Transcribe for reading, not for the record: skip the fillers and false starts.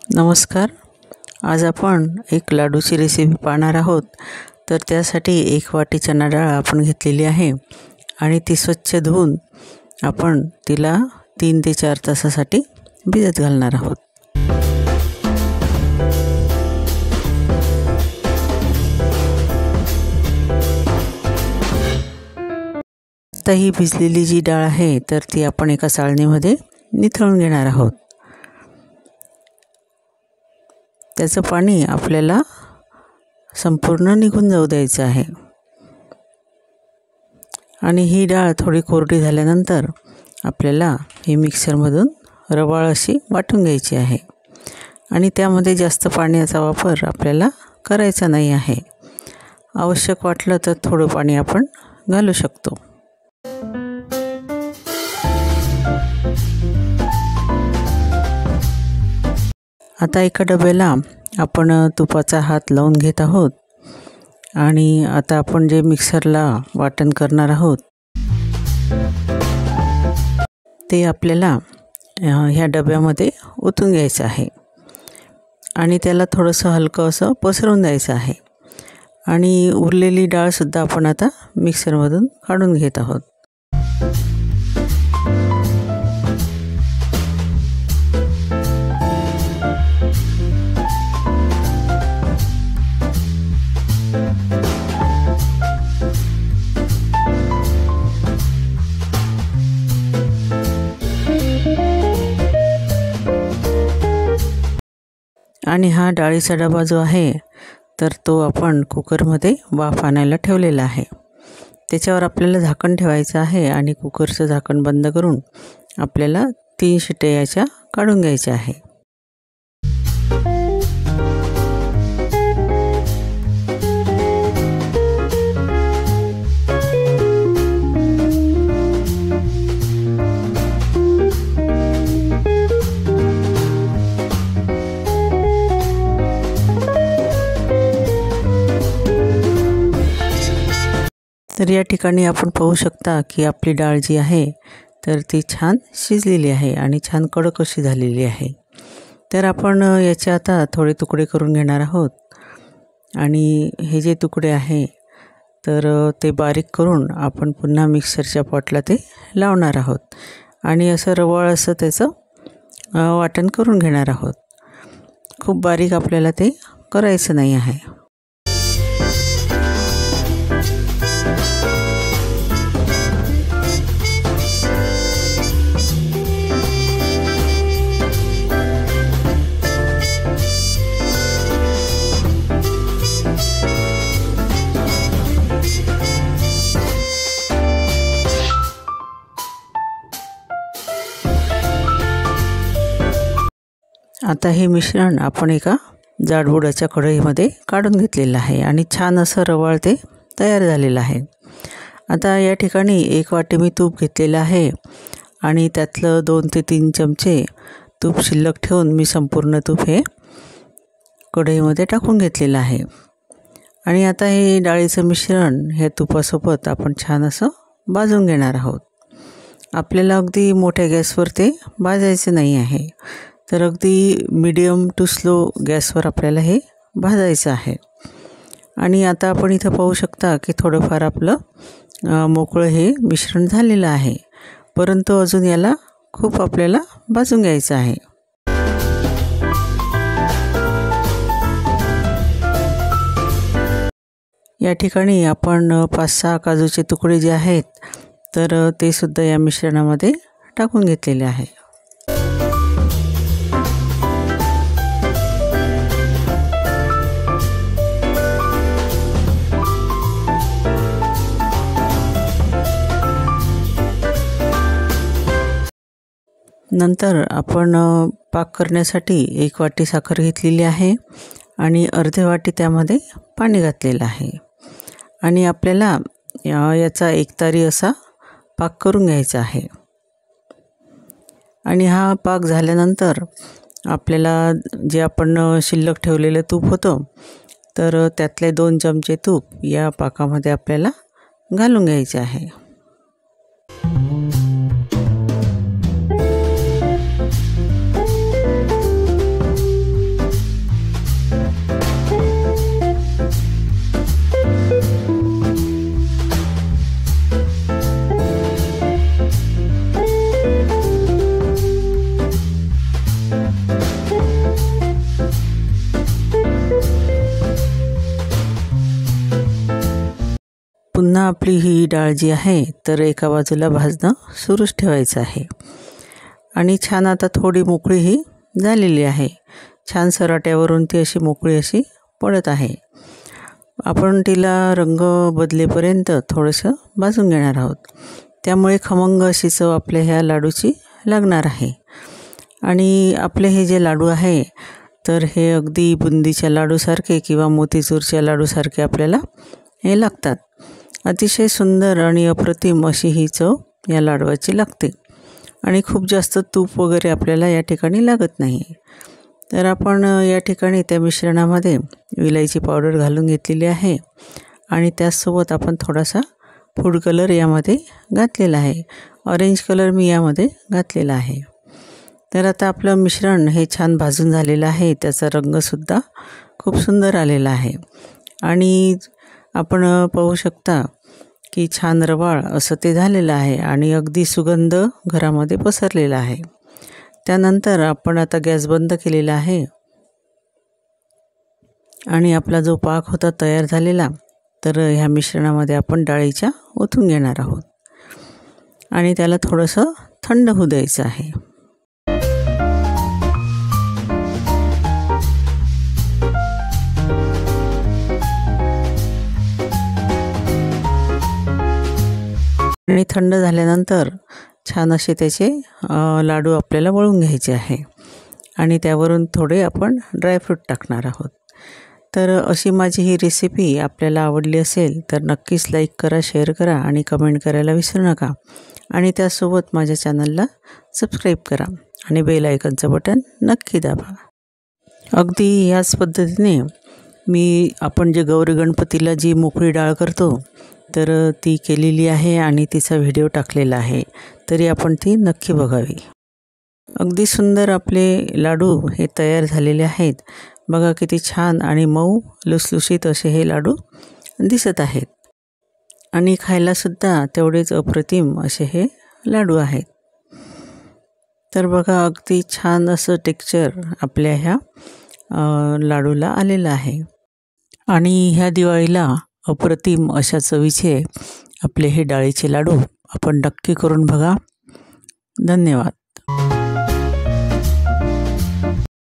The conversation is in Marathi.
नमस्कार. आज आपण एक लाडूची रेसिपी पाहणार आहोत. तर त्यासाठी 1 वाटी चणा डाळ आपण घेतलेली आहे आणि ती स्वच्छ धुवून आपण तिला 3 ते 4 तासासाठी भिजत घालणार आहोत. आता ही भिजलेली जी डाळ आहे तर ती आपण एका चाळणीमध्ये निथळून घेणार आहोत. त्याचं पाणी आपल्याला संपूर्ण निघून जाऊ द्यायचं आहे आणि ही डाळ थोडी कोरडी झाल्यानंतर आपल्याला ही मिक्सरमधून रवाळ अशी वाटून घ्यायची आहे आणि त्यामध्ये जास्त पाण्याचा वापर आपल्याला करायचा नाही आहे. आवश्यक वाटलं तर थोडं पाणी आपण घालू शकतो. आता एका डब्याला आपण तुपाचा हात लावून घेत आहोत आणि आता आपण जे मिक्सरला वाटण करणार आहोत ते आपल्याला ह्या डब्यामध्ये ओतून घ्यायचं आहे आणि त्याला थोडंसं हलकं असं पसरवून द्यायचं आहे आणि उरलेली डाळसुद्धा आपण आता मिक्सरमधून काढून घेत आहोत. आणि हा डाळीचा डबा जो आहे तर तो आपण कुकरमध्ये वाफ आणायला ठेवलेला आहे. त्याच्यावर आपल्याला झाकण ठेवायचं आहे आणि कुकरचं झाकण बंद करून आपल्याला 3 शिट्ट्या याच्या काढून घ्यायच्या आहे. तर या ठिकाणी आपण पाहू शकता की आपली डाळ जी आहे तर ती छान शिजलेली आहे आणि छान कडक अशी झालेली आहे. तर आपण याचे आता थोडे तुकडे करून घेणार आहोत आणि हे जे तुकडे आहे तर ते बारीक करून आपण पुन्हा मिक्सरच्या पॉटला ते लावणार आहोत आणि असं रवाळ असं त्याचं वाटण करून घेणार आहोत. खूप बारीक आपल्याला ते करायचं नाही आहे. आता हे मिश्रण आपण एका जाडबुडाच्या कढईमध्ये काढून घेतलेलं आहे आणि छान असं रवाळ ते तयार झालेलं आहे. आता या ठिकाणी 1 वाटी मी तूप घेतलेलं आहे आणि त्यातलं 2 ते 3 चमचे तूप शिल्लक ठेवून मी संपूर्ण तूप हे कढईमध्ये टाकून घेतलेलं आहे आणि आता हे डाळीचं मिश्रण हे तुपासोबत आपण छान असं भाजून घेणार आहोत. आपल्याला अगदी मोठ्या गॅसवर ते भाजायचं नाही आहे, तर अगदी मीडियम टू स्लो गॅसवर आपल्याला हे भाजायचं आहे. आणि आता आपण इथं पाहू शकता की थोडंफार आपलं मोकळं हे मिश्रण झालेलं आहे, परंतु अजून याला खूप आपल्याला भाजून घ्यायचं आहे. या ठिकाणी आपण 5-6 काजूचे तुकडे जे आहेत तर ते सुद्धा या मिश्रणामध्ये टाकून घेतलेले आहे. नंतर आपण पाक करण्यासाठी 1 वाटी साखर घेतलेली आहे आणि अर्धी वाटी त्यामध्ये पाणी घातलेलं आहे आणि आपल्याला याचा एकतारी असा पाक करून घ्यायचा आहे. आणि हा पाक झाल्यानंतर आपल्याला जे आपण शिल्लक ठेवलेलं तूप होतं तर त्यातले 2 चमचे तूप या पाकामध्ये आपल्याला घालून घ्यायचे आहे. पुन्हा आपली ही डाळ जी आहे तर एका बाजूला भाजणं सुरूच ठेवायचं आहे। आणि छान आता थोडी मोकळी ही झालेली आहे, छान सराट्यावरून ती अशी मोकळी अशी पडत आहे। आपण तिला रंग बदलेपर्यंत थोडंसं भाजून घेणार आहोत, त्यामुळे खमंग अशी चव आपल्या ह्या लाडूची लागणार आहे। आणि आपले हे जे लाडू आहे तर हे अगदी बुंदीच्या लाडूसारखे किंवा मोतीचूरच्या लाडूसारखे आपल्याला हे लागतात। अतिशय सुंदर आणि अप्रतिम अशी ही चव या लाडवाची लागते आणि खूप जास्त तूप वगैरे आपल्याला या ठिकाणी लागत नाही। तर आपण या ठिकाणी त्या मिश्रणामध्ये विलायची पावडर घालून घेतलेली आहे आणि त्यासोबत आपण थोडासा फूड कलर यामध्ये घातलेला आहे, ऑरेंज कलर मी यामध्ये घातलेला आहे। तर आता आपलं मिश्रण हे छान भाजून झालेलं आहे, त्याचा रंगसुद्धा खूप सुंदर आलेला आहे आणि आपण पाहू शकता की छान रवाळ असं ते झालेलं आहे आणि अगदी सुगंध घरामध्ये पसरलेला आहे। त्यानंतर आपण आता गॅस बंद केलेला आहे आणि आपला जो पाक होता तयार झालेला तर ह्या मिश्रणामध्ये आपण डाळीच्या ओतून घेणार आहोत आणि त्याला थोडंसं थंड होऊ द्यायचं आहे। आणि थंड झाल्यानंतर छान असे त्याचे लाडू आपल्याला वळून घ्यायचे आहे आणि त्यावरून थोडे आपण ड्रायफ्रूट टाकणार आहोत। तर अशी माझी ही रेसिपी आपल्याला आवडली असेल तर नक्कीच लाईक करा, शेअर करा आणि कमेंट करायला विसरू नका आणि त्यासोबत माझ्या चॅनलला सबस्क्राईब करा आणि बेल आयकॉनचं बटन नक्की दाबा। अगदी याच पद्धतीने आपण जे गौरी गणपतीला जी मोकळी डाळ करतो तर ती केलेली आहे आणि तिचा व्हिडिओ टाकलेला आहे, तरी आपण ती नक्की बघावी। अगदी सुंदर आपले लाडू हे तयार झालेले आहेत, बघा किती छान आणि मऊ लुसलुशीत असे हे लाडू दिसत आहेत आणि खायलासुद्धा तेवढेच अप्रतिम असे हे लाडू आहेत। तर बघा अगदी छान असं टेक्स्चर आपल्या ह्या लाडूला आलेलं आहे आणि ह्या दिवाळीला अप्रतिम अशा चवीचे आपले हे डाळीचे लाडू आपण नक्की करून बघा। धन्यवाद।